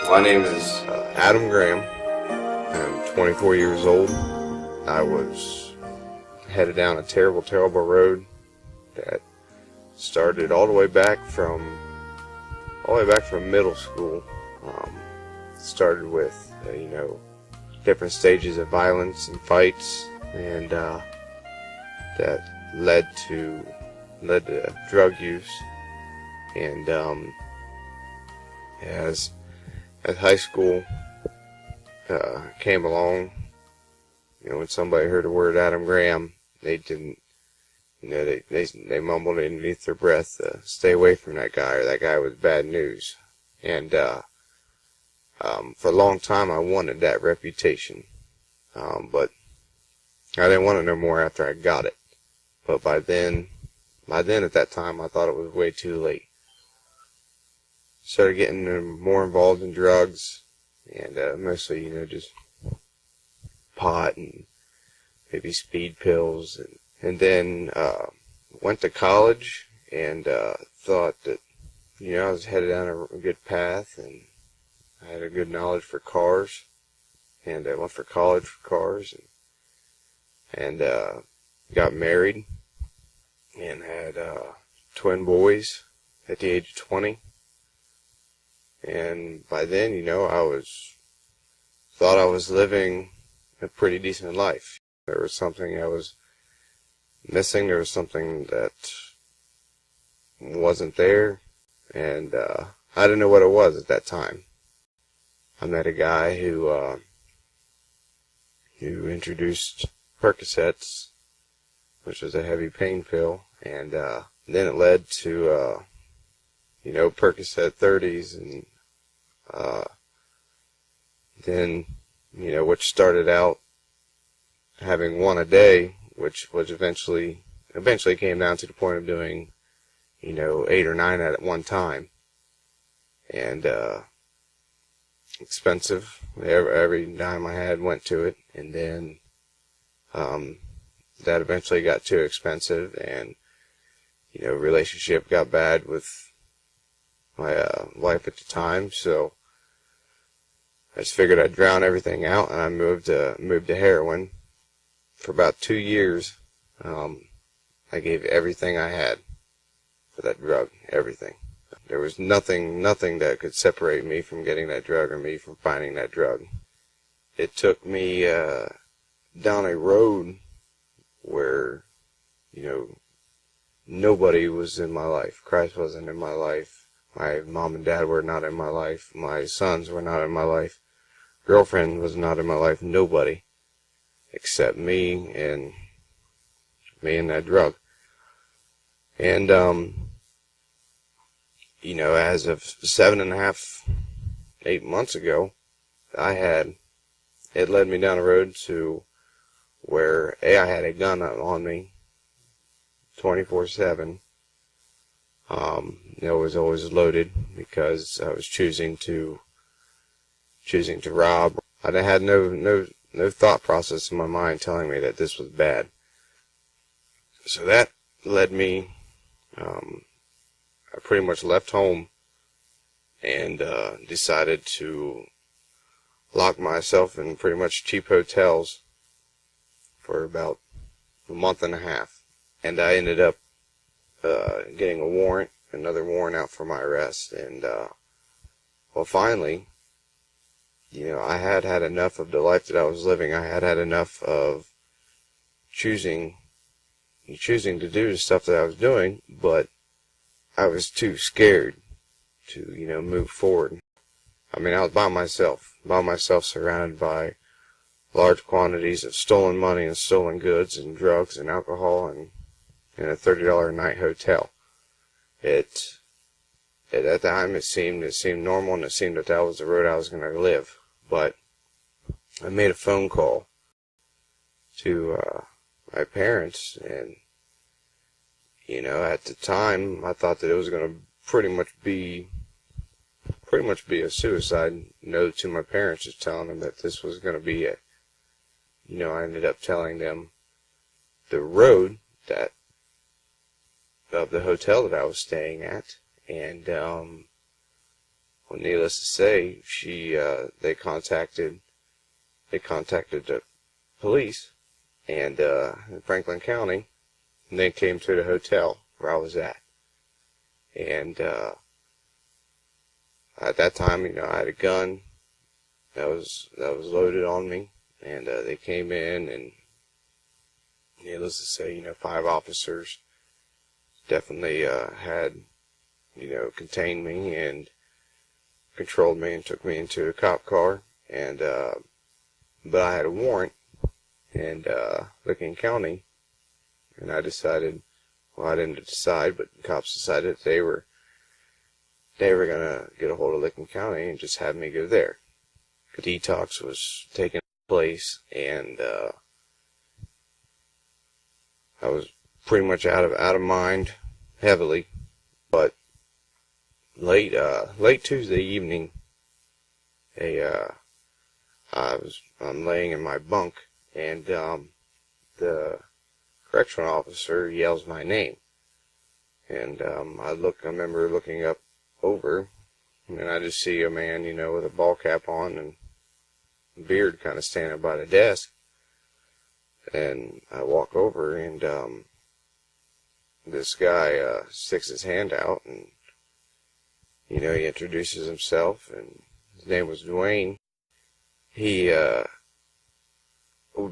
My name is Adam Graham. I'm 24 years old. I was headed down a terrible, terrible road that started all the way back from middle school. Started with different stages of violence and fights, and that led to drug use. And as high school came along, when somebody heard the word Adam Graham, they didn't, they mumbled underneath their breath, "Stay away from that guy," or "that guy was bad news." And for a long time, I wanted that reputation, but I didn't want it no more after I got it. But by then at that time, I thought it was way too late. Started getting more involved in drugs, and mostly, just pot and maybe speed pills, and then went to college and thought that I was headed down a good path, and I had a good knowledge for cars, and I went for college for cars, and got married and had twin boys at the age of 20. And by then, I thought I was living a pretty decent life. There was something I was missing. There was something that wasn't there, and I didn't know what it was at that time. I met a guy who introduced Percocets, which was a heavy pain pill, and then it led to Percocet 30s, and then which started out having one a day, which eventually came down to the point of doing 8 or 9 at one time, and expensive. Every dime I had went to it, and then that eventually got too expensive, and relationship got bad with my wife at the time, so I just figured I'd drown everything out, and I moved to heroin. For about 2 years, I gave everything I had for that drug, everything. There was nothing that could separate me from getting that drug or me from finding that drug. It took me down a road where, nobody was in my life. Christ wasn't in my life. My mom and dad were not in my life. My sons were not in my life. Girlfriend was not in my life. Nobody except me and that drug. And as of 7.5, 8 months ago, it led me down a road to where I had a gun on me 24/7. It was always loaded because I was choosing to rob. I had no thought process in my mind telling me that this was bad. So that led me, I pretty much left home and decided to lock myself in pretty much cheap hotels for about a month and a half. And I ended up getting another warrant out for my arrest. And, finally, I had enough of the life that I was living. I had enough of choosing to do the stuff that I was doing, but I was too scared to, move forward. I mean, I was by myself, surrounded by large quantities of stolen money and stolen goods and drugs and alcohol, and in a $30 a night hotel. At that time, it seemed normal, and it seemed that was the road I was going to live. But I made a phone call to my parents, and at the time, I thought that it was going to pretty much be a suicide note to my parents, just telling them that this was going to be it. I ended up telling them the road of the hotel that I was staying at, and Well, needless to say, they contacted the police and in Franklin County, and they came to the hotel where I was at. And at that time, I had a gun that was loaded on me, and they came in, and needless to say, 5 officers definitely had contained me and controlled me and took me into a cop car, and but I had a warrant in Licking County, and I decided, well, I didn't decide, but the cops decided they were gonna get a hold of Licking County and just have me go there. The detox was taking place, and I was pretty much out of mind heavily. But late Tuesday evening, I'm laying in my bunk, and the correctional officer yells my name, and I remember looking up over, and I just see a man, with a ball cap on and beard, kind of standing by the desk, and I walk over, and this guy sticks his hand out, and he introduces himself, and his name was Dwayne. He had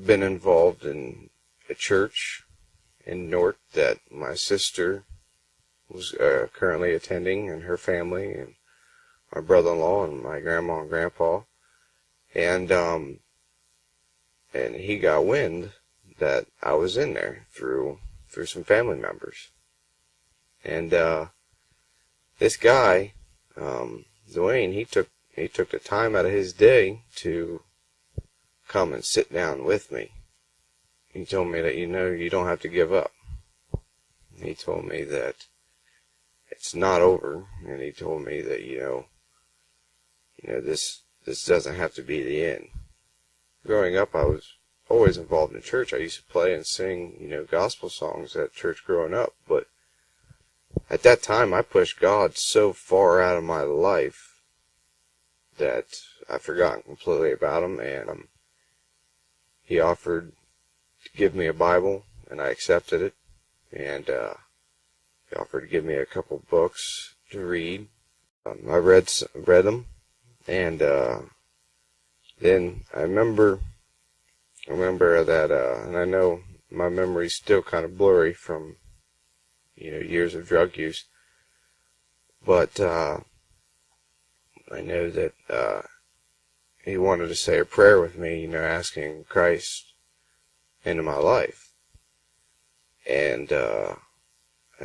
been involved in a church in North that my sister was currently attending, and her family, and my brother-in-law, and my grandma and grandpa, and he got wind that I was in there through some family members, and this guy, Dwayne, he took the time out of his day to come and sit down with me. He told me that you don't have to give up. He told me that it's not over, and he told me that this doesn't have to be the end. Growing up, I was always involved in church. I used to play and sing gospel songs at church growing up, but at that time I pushed God so far out of my life that I've forgotten completely about him, and he offered to give me a Bible, and I accepted it, and he offered to give me a couple books to read. I read them, and then I remember that, and I know my memory's still kind of blurry from years of drug use, but I know that he wanted to say a prayer with me, asking Christ into my life. And I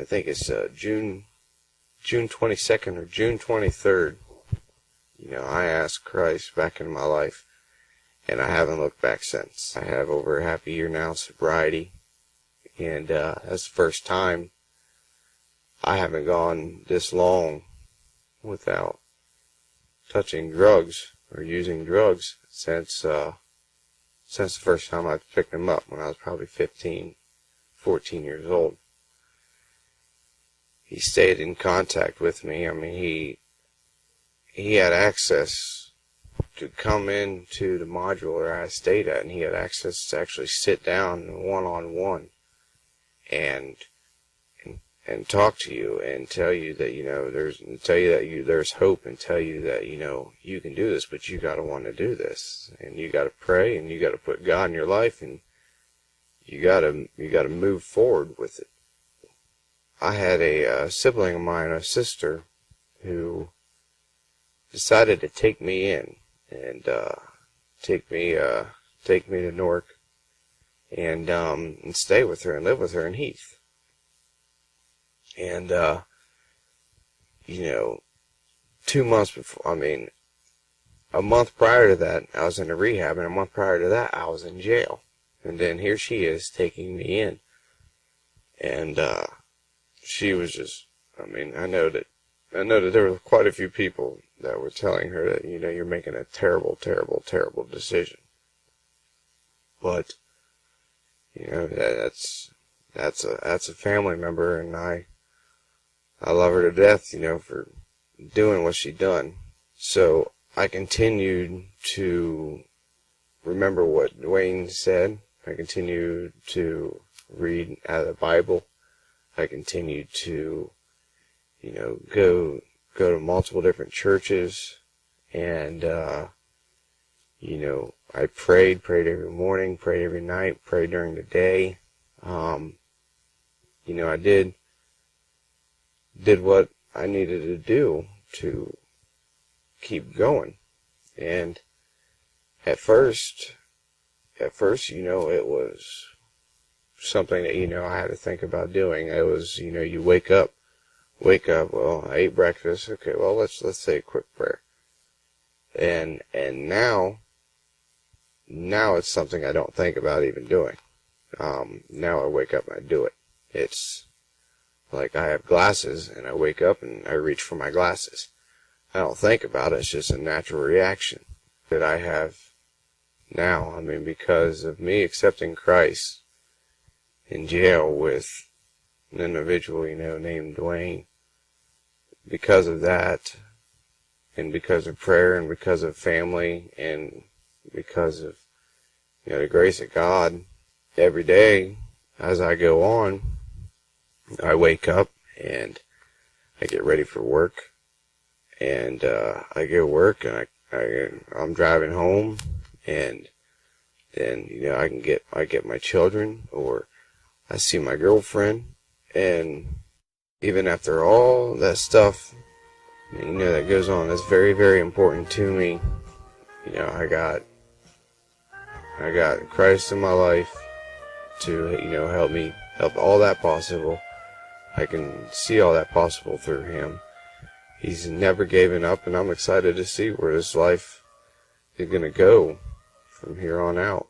think it's June 22nd or June 23rd. I asked Christ back into my life, and I haven't looked back since. I have over half a year now of sobriety, and that's the first time I haven't gone this long without touching drugs or using drugs since the first time I picked them up when I was probably 15, 14 years old. He stayed in contact with me. I mean, he had access to come into the module where I stayed at, and he had access to actually sit down one-on-one and talk to you and tell you that there's hope, and tell you that you can do this, but you got to want to do this, and you got to pray, and you got to put God in your life, and you got to move forward with it. I had a sibling of mine, a sister, who decided to take me in and take me to Newark and stay with her and live with her in Heath. And 2 months before, a month prior to that, I was in a rehab, and a month prior to that, I was in jail. And then here she is taking me in, and she was just, I know that there were quite a few people that were telling her that, you're making a terrible, terrible, terrible decision. But, that's a family member, and I love her to death, for doing what she done. So I continued to remember what Dwayne said. I continued to read out of the Bible. I continued to, go to multiple different churches, and I prayed every morning, prayed every night, prayed during the day. I did what I needed to do to keep going. And at first, it was something that, I had to think about doing. It was, you wake up, well, I ate breakfast, okay, well, let's say a quick prayer. And now it's something I don't think about even doing. Now I wake up and I do it. It's like I have glasses, and I wake up and I reach for my glasses. I don't think about it. It's just a natural reaction that I have now. I mean, because of me accepting Christ in jail with an individual, named Dwayne, because of that, and because of prayer, and because of family, and because of, the grace of God, every day as I go on, I wake up and I get ready for work, and I go to work, and I'm driving home, and then I get my children, or I see my girlfriend, and even after all that stuff, that goes on, that's very, very important to me. I got Christ in my life to help all that possible. I can see all that possible through him. He's never given up, and I'm excited to see where this life is going to go from here on out.